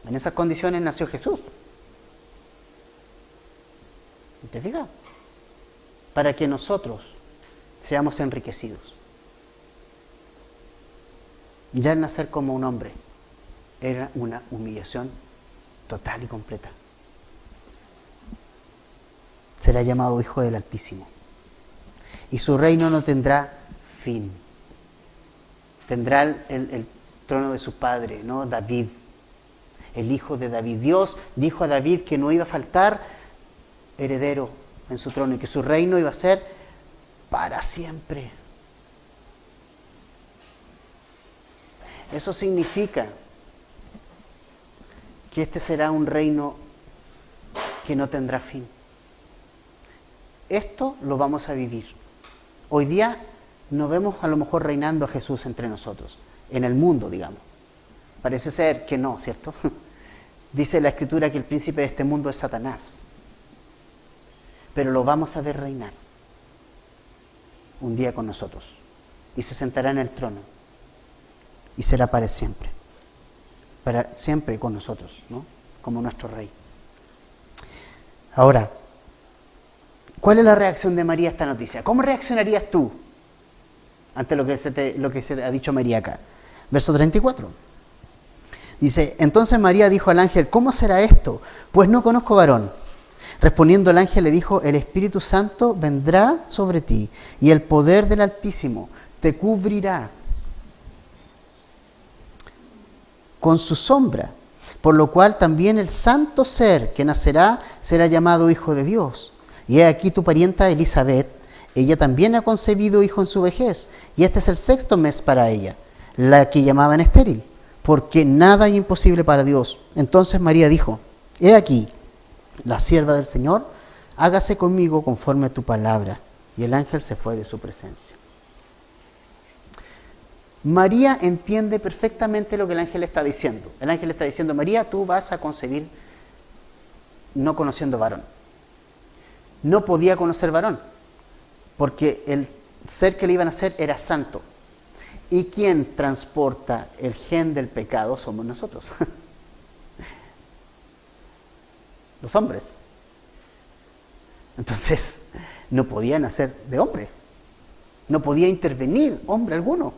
En esas condiciones nació Jesús. ¿Te fijas? Para que nosotros seamos enriquecidos. Ya el nacer como un hombre era una humillación total y completa. Será llamado Hijo del Altísimo. Y su reino no tendrá fin. Tendrá el trono de su padre, ¿no? David, el hijo de David. Dios dijo a David que no iba a faltar heredero en su trono y que su reino iba a ser para siempre. Eso significa que este será un reino que no tendrá fin. Esto lo vamos a vivir. Hoy día no vemos a lo mejor reinando a Jesús entre nosotros, en el mundo, digamos. Parece ser que no, ¿cierto? Dice la Escritura que el príncipe de este mundo es Satanás. Pero lo vamos a ver reinar un día con nosotros. Y se sentará en el trono. Y será para siempre con nosotros, ¿no? Como nuestro Rey. Ahora, ¿cuál es la reacción de María a esta noticia? ¿Cómo reaccionarías tú ante lo que se te ha dicho María acá? Verso 34. Dice, entonces María dijo al ángel, ¿cómo será esto? Pues no conozco varón. Respondiendo el ángel le dijo, el Espíritu Santo vendrá sobre ti y el poder del Altísimo te cubrirá con su sombra, por lo cual también el santo ser que nacerá será llamado Hijo de Dios. Y he aquí tu parienta Elizabeth, ella también ha concebido hijo en su vejez, y este es el 6º mes para ella, la que llamaban estéril, porque nada hay imposible para Dios. Entonces María dijo, he aquí, la sierva del Señor, hágase conmigo conforme a tu palabra. Y el ángel se fue de su presencia. María entiende perfectamente lo que el ángel está diciendo. El ángel está diciendo, María, tú vas a concebir no conociendo varón. No podía conocer varón, porque el ser que le iban a hacer era santo. ¿Y quién transporta el gen del pecado? Somos nosotros. Los hombres. Entonces, no podía nacer de hombre. No podía intervenir hombre alguno.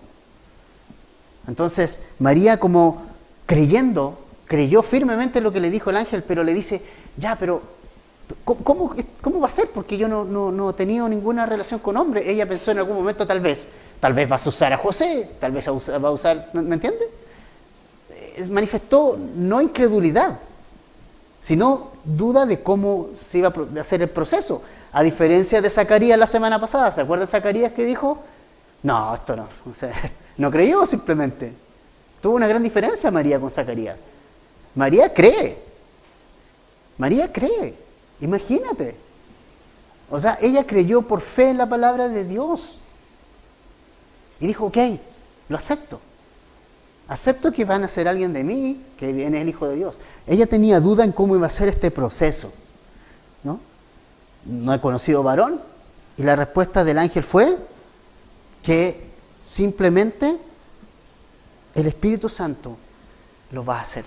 Entonces, María, como creyó firmemente lo que le dijo el ángel, pero le dice, ya, pero ¿cómo va a ser? Porque yo no he tenido ninguna relación con hombre. Ella pensó en algún momento, tal vez vas a usar a José, tal vez va a usar, ¿me entiende? Manifestó no incredulidad, sino duda de cómo se iba a hacer el proceso. A diferencia de Zacarías la semana pasada, ¿se acuerda de Zacarías que dijo? No, esto no. O sea, no creyó simplemente. Tuvo una gran diferencia María con Zacarías. María cree. Imagínate. O sea, ella creyó por fe en la palabra de Dios. Y dijo, ok, lo acepto. Acepto que van a ser alguien de mí, que viene el Hijo de Dios. Ella tenía duda en cómo iba a ser este proceso, ¿no? No he conocido varón. Y la respuesta del ángel fue que simplemente el Espíritu Santo lo va a hacer.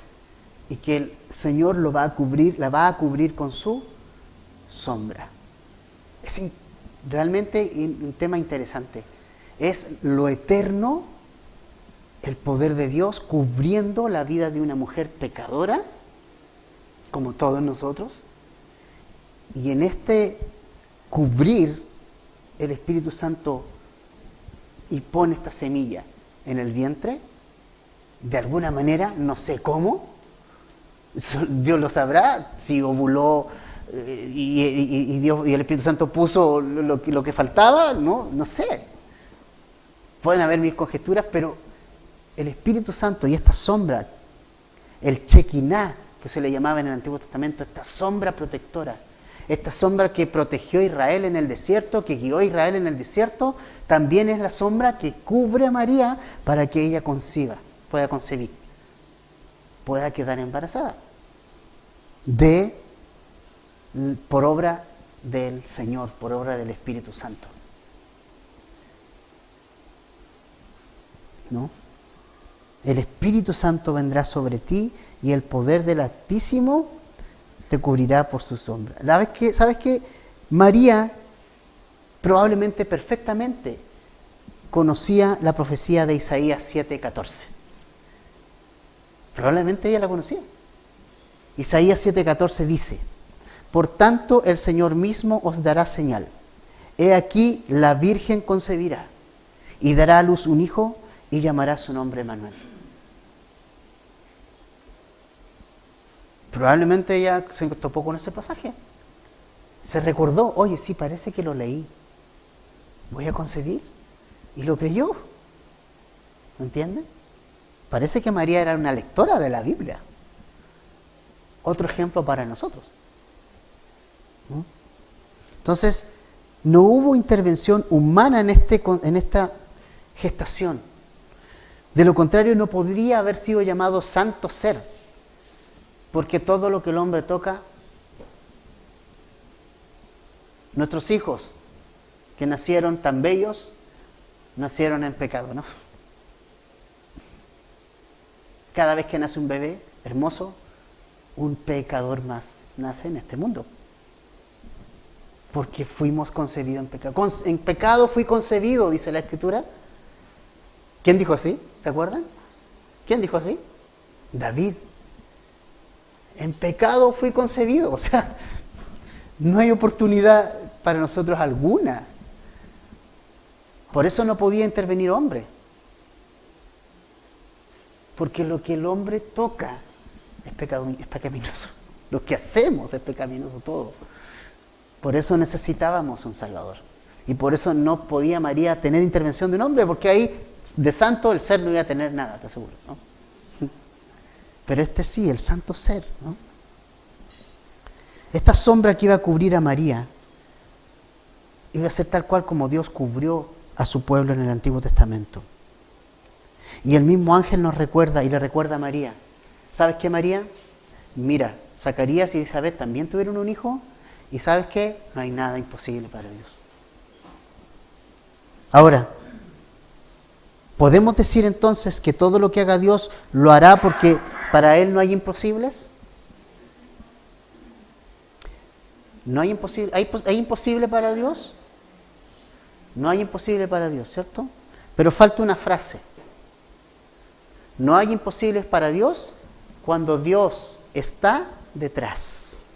Y que el Señor la va a cubrir con su sombra. Es realmente un tema interesante. Es lo eterno, el poder de Dios cubriendo la vida de una mujer pecadora, como todos nosotros. Y en este cubrir, el Espíritu Santo y pone esta semilla en el vientre, de alguna manera, no sé cómo, Dios lo sabrá, si ovuló y Dios y el Espíritu Santo puso lo que faltaba, no sé. Pueden haber mil conjeturas, pero el Espíritu Santo y esta sombra, el Chequiná, que se le llamaba en el Antiguo Testamento, esta sombra protectora, esta sombra que protegió a Israel en el desierto, que guió a Israel en el desierto, también es la sombra que cubre a María para que ella conciba pueda concebir, pueda quedar embarazada. Por obra del Señor, por obra del Espíritu Santo. ¿No? El Espíritu Santo vendrá sobre ti y el poder del Altísimo te cubrirá por su sombra. ¿Sabes qué? María probablemente perfectamente conocía la profecía de Isaías 7:14. Probablemente ella la conocía. Isaías 7:14 dice: por tanto el Señor mismo os dará señal. He aquí la Virgen concebirá y dará a luz un hijo y llamará su nombre Emmanuel. Probablemente ella se topó con ese pasaje. Se recordó, oye, sí, parece que lo leí. Voy a concebir. Y lo creyó. ¿Me entienden? Parece que María era una lectora de la Biblia. Otro ejemplo para nosotros. ¿No? Entonces, no hubo intervención humana en esta gestación. De lo contrario, no podría haber sido llamado santo ser, porque todo lo que el hombre toca, nuestros hijos que nacieron tan bellos, nacieron en pecado, ¿no? Cada vez que nace un bebé hermoso, un pecador más nace en este mundo. Porque fuimos concebidos en pecado. En pecado fui concebido, dice la Escritura. ¿Quién dijo así? ¿Se acuerdan? ¿Quién dijo así? David. En pecado fui concebido. O sea, no hay oportunidad para nosotros alguna. Por eso no podía intervenir hombre. Porque lo que el hombre toca es pecaminoso. Lo que hacemos es pecaminoso todo. Por eso necesitábamos un Salvador. Y por eso no podía María tener intervención de un hombre, porque ahí de santo el ser no iba a tener nada, te aseguro, ¿no? Pero este sí, el santo ser, ¿no? Esta sombra que iba a cubrir a María iba a ser tal cual como Dios cubrió a su pueblo en el Antiguo Testamento. Y el mismo ángel nos recuerda y le recuerda a María. ¿Sabes qué, María? Mira, Zacarías y Isabel también tuvieron un hijo. ¿Y sabes qué? No hay nada imposible para Dios. Ahora, ¿podemos decir entonces que todo lo que haga Dios lo hará porque para Él no hay imposibles? ¿No hay imposible? ¿Hay imposible para Dios? No hay imposible para Dios, ¿cierto? Pero falta una frase. No hay imposibles para Dios cuando Dios está detrás.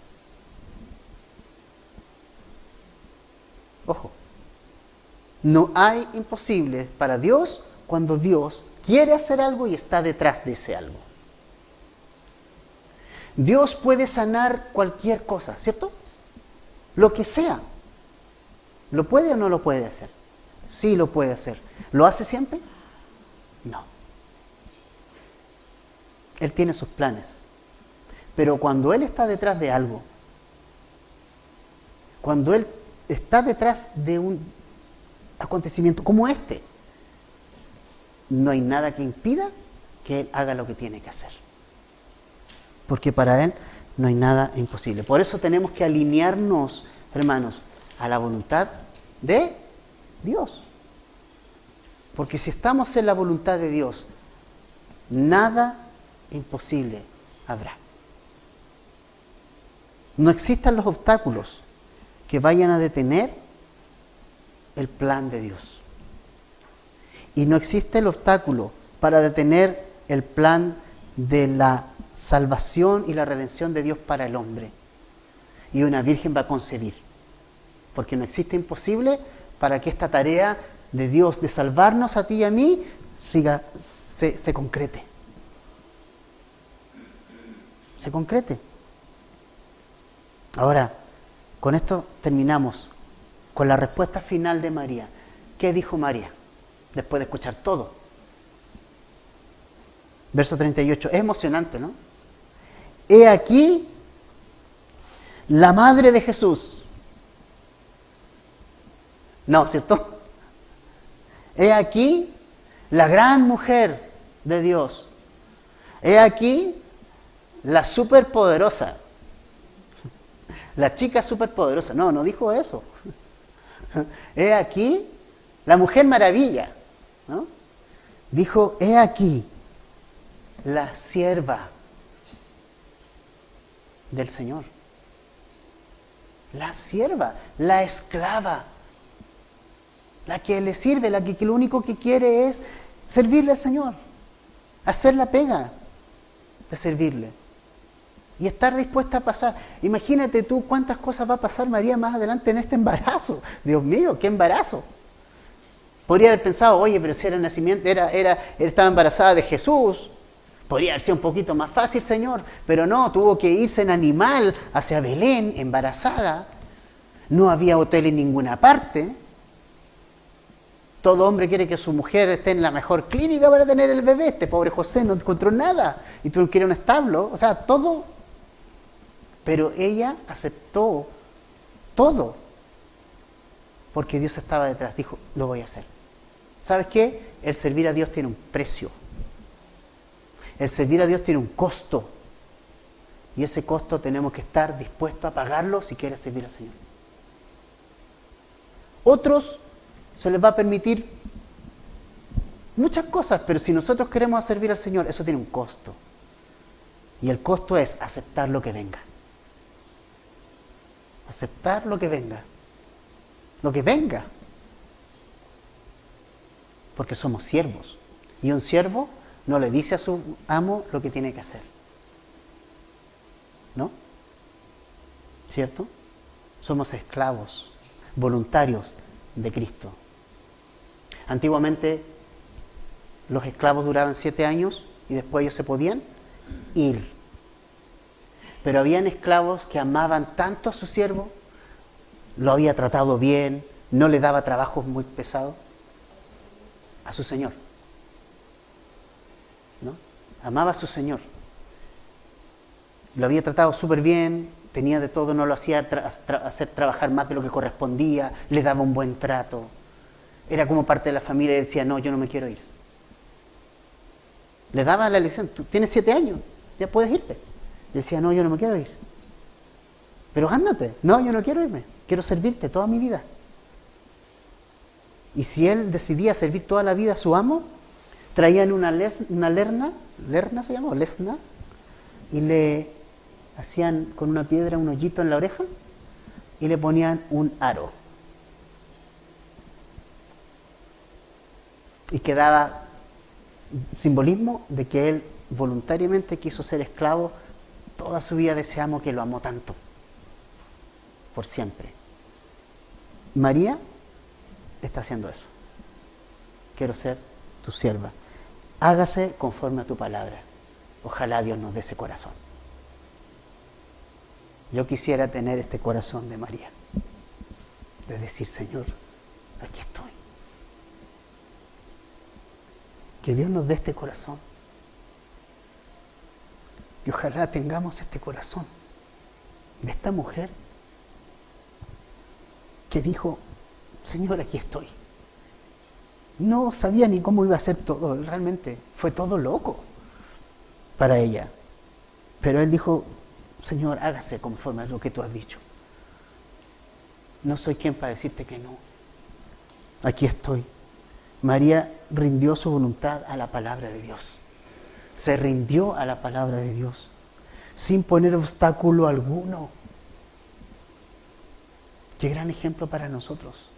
Ojo, no hay imposible para Dios cuando Dios quiere hacer algo y está detrás de ese algo. Dios puede sanar cualquier cosa, ¿cierto? Lo que sea. ¿Lo puede o no lo puede hacer? Sí lo puede hacer. ¿Lo hace siempre? No. Él tiene sus planes. Pero cuando Él está detrás de algo, cuando Él está detrás de un acontecimiento como este, no hay nada que impida que Él haga lo que tiene que hacer. Porque para Él no hay nada imposible. Por eso tenemos que alinearnos, hermanos, a la voluntad de Dios. Porque si estamos en la voluntad de Dios, nada imposible habrá. No existan los obstáculos que vayan a detener el plan de Dios. Y no existe el obstáculo para detener el plan de la salvación y la redención de Dios para el hombre. Y una virgen va a concebir. Porque no existe imposible para que esta tarea de Dios de salvarnos a ti y a mí se concrete. Se concrete. Ahora, con esto terminamos con la respuesta final de María. ¿Qué dijo María después de escuchar todo? Verso 38. Es emocionante, ¿no? He aquí la madre de Jesús. No, ¿cierto? He aquí la gran mujer de Dios. He aquí la superpoderosa. La chica superpoderosa. No, no dijo eso. He aquí la mujer maravilla, ¿no? Dijo, he aquí la sierva del Señor. La sierva, la esclava, la que le sirve, la que lo único que quiere es servirle al Señor, hacer la pega de servirle y estar dispuesta a pasar. Imagínate tú cuántas cosas va a pasar María más adelante en este embarazo. Dios mío, qué embarazo. Podría haber pensado, oye, pero si era el nacimiento, estaba embarazada de Jesús, podría haber sido un poquito más fácil, Señor, pero no, tuvo que irse en animal hacia Belén, embarazada. No había hotel en ninguna parte. Todo hombre quiere que su mujer esté en la mejor clínica para tener el bebé. Este pobre José no encontró nada y tú quieres un establo, o sea, todo. Pero ella aceptó todo porque Dios estaba detrás. Dijo, lo voy a hacer. ¿Sabes qué? El servir a Dios tiene un precio. El servir a Dios tiene un costo. Y ese costo tenemos que estar dispuestos a pagarlo si quieres servir al Señor. Otros se les va a permitir muchas cosas, pero si nosotros queremos servir al Señor, eso tiene un costo. Y el costo es aceptar lo que venga. Aceptar lo que venga. Lo que venga. Porque somos siervos. Y un siervo no le dice a su amo lo que tiene que hacer. ¿No? ¿Cierto? Somos esclavos, voluntarios de Cristo. Antiguamente los esclavos duraban 7 años y después ellos se podían ir. Pero habían esclavos que amaban tanto a su siervo, lo había tratado bien, no le daba trabajos muy pesados a su señor. ¿No? Amaba a su señor. Lo había tratado súper bien, tenía de todo, no lo hacía hacer trabajar más de lo que correspondía, le daba un buen trato. Era como parte de la familia y él decía, no, yo no me quiero ir. Le daba la elección, tú tienes 7 años, ya puedes irte. Y decía, no, yo no me quiero ir. Pero ándate, no, yo no quiero irme, quiero servirte toda mi vida. Y si él decidía servir toda la vida a su amo, traían una lerna se llama, o lesna, y le hacían con una piedra un hoyito en la oreja y le ponían un aro. Y quedaba simbolismo de que él voluntariamente quiso ser esclavo toda su vida de ese amo que lo amó tanto, por siempre. María está haciendo eso. Quiero ser tu sierva. Hágase conforme a tu palabra. Ojalá Dios nos dé ese corazón. Yo quisiera tener este corazón de María, de decir, Señor, aquí estoy. Que Dios nos dé este corazón. Y ojalá tengamos este corazón de esta mujer que dijo, Señor, aquí estoy. No sabía ni cómo iba a ser todo, realmente fue todo loco para ella. Pero él dijo, Señor, hágase conforme a lo que tú has dicho. No soy quien para decirte que no. Aquí estoy. María rindió su voluntad a la palabra de Dios. Se rindió a la palabra de Dios, sin poner obstáculo alguno. Qué gran ejemplo para nosotros.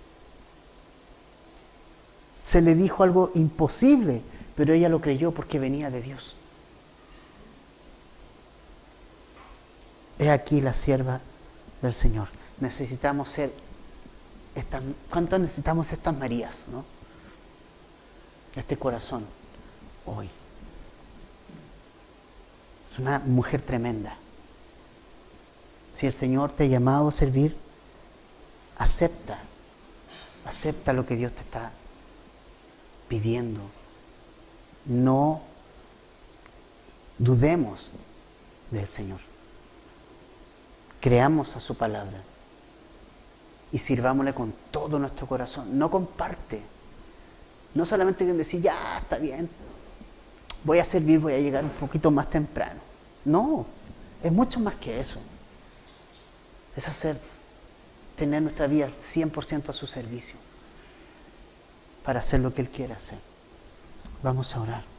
Se le dijo algo imposible, pero ella lo creyó porque venía de Dios. He aquí la sierva del Señor. Necesitamos ser ¿cuánto necesitamos estas Marías, no? Este corazón hoy. Es una mujer tremenda. Si el Señor te ha llamado a servir, acepta lo que Dios te está pidiendo. No dudemos del Señor. Creamos a su palabra y sirvámosle con todo nuestro corazón, no con parte. No solamente decir, ya, está bien, voy a servir, voy a llegar un poquito más temprano. No, es mucho más que eso. Es tener nuestra vida al 100% a su servicio para hacer lo que Él quiere hacer. Vamos a orar.